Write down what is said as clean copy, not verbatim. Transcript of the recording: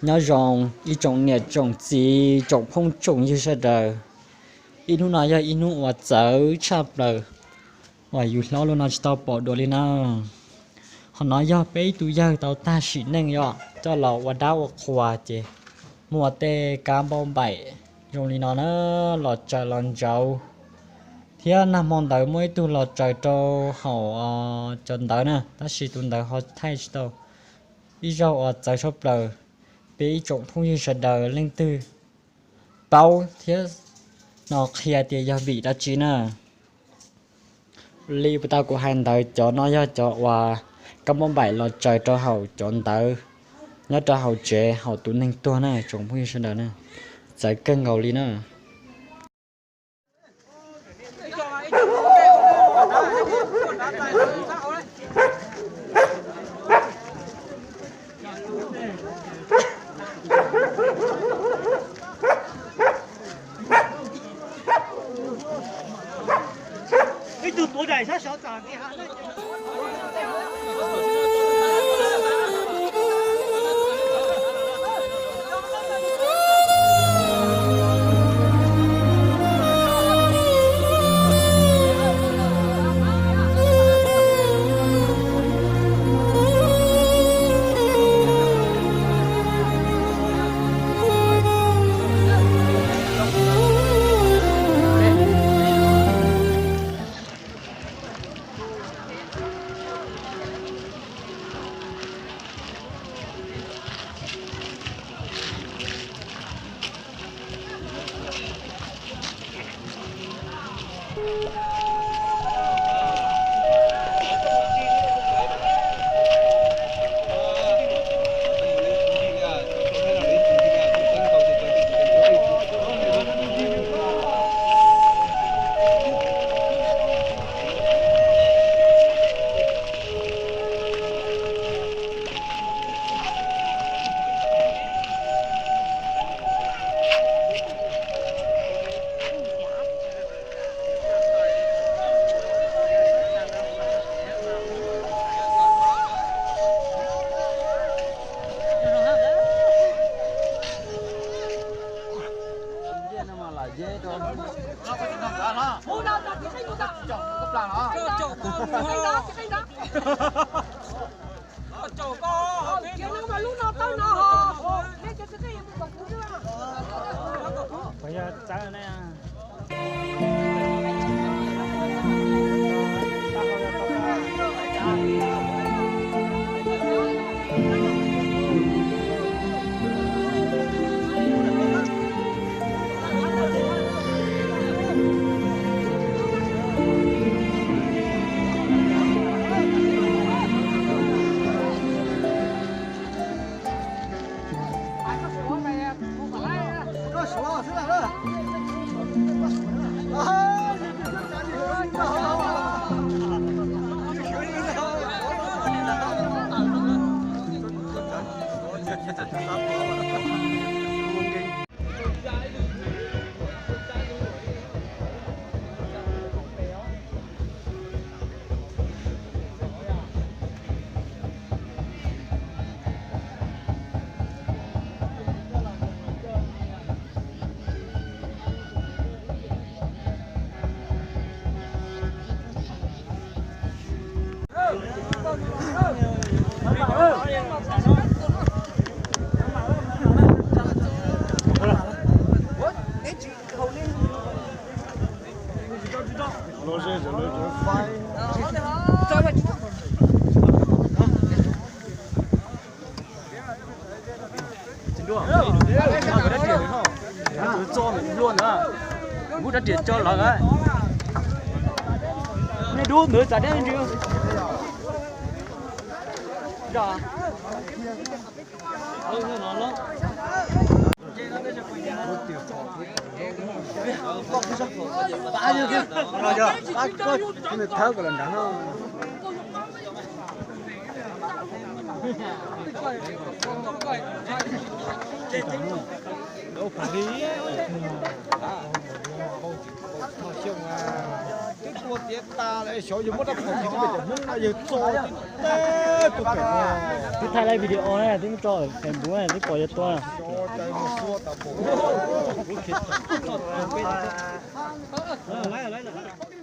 nhớ rong ý trồng nhẹ trồng gì trồng không trồng như thế đời ý nu nói ra ý nu và chở chạp đời và dù lo luôn nó chỉ tao bỏ đồ lên nào họ nói do bé tụi giờ tao ta chỉ nên do cho lò và đau khoa chứ mùa tê cam bom bảy dùng đi nó lọt trời lon dầu thì nằm mòn tới mỗi tu lọt trời cho họ chân tới nè ta chỉ tuần tới họ thay đâu ý dầu ở trời sắp đời bé trộn không như sợ đời lên tư bao thì nó kia thì giờ bị đã chín à li tao của hành tới cho nó ra cho và cam bom bảy lọt trời cho họ chọn tới nhớ cho họ trẻ họ tụi nên tua này trồng không như sợ đời nè trái cân ngầu li nè tôi đẩy sát小长你看bây giờ trái này đã tiền cho lợn ấy, này đua nữa trả đến chưa? Rồi, nó lắm. Bao nhiêu kia? Rồi chưa? Coi, cái tháo cái lần đó nó. Đâu phải đi. Mà chung 我爹打来小就没得碰，就被这猛了又做，哎，都被我。 cứ thay lại video này tính cho em bố này tính bỏ cho tôi à Hãy subscribe cho kênh Ghiền Mì Gõ để không bỏ lỡ những video hấp dẫn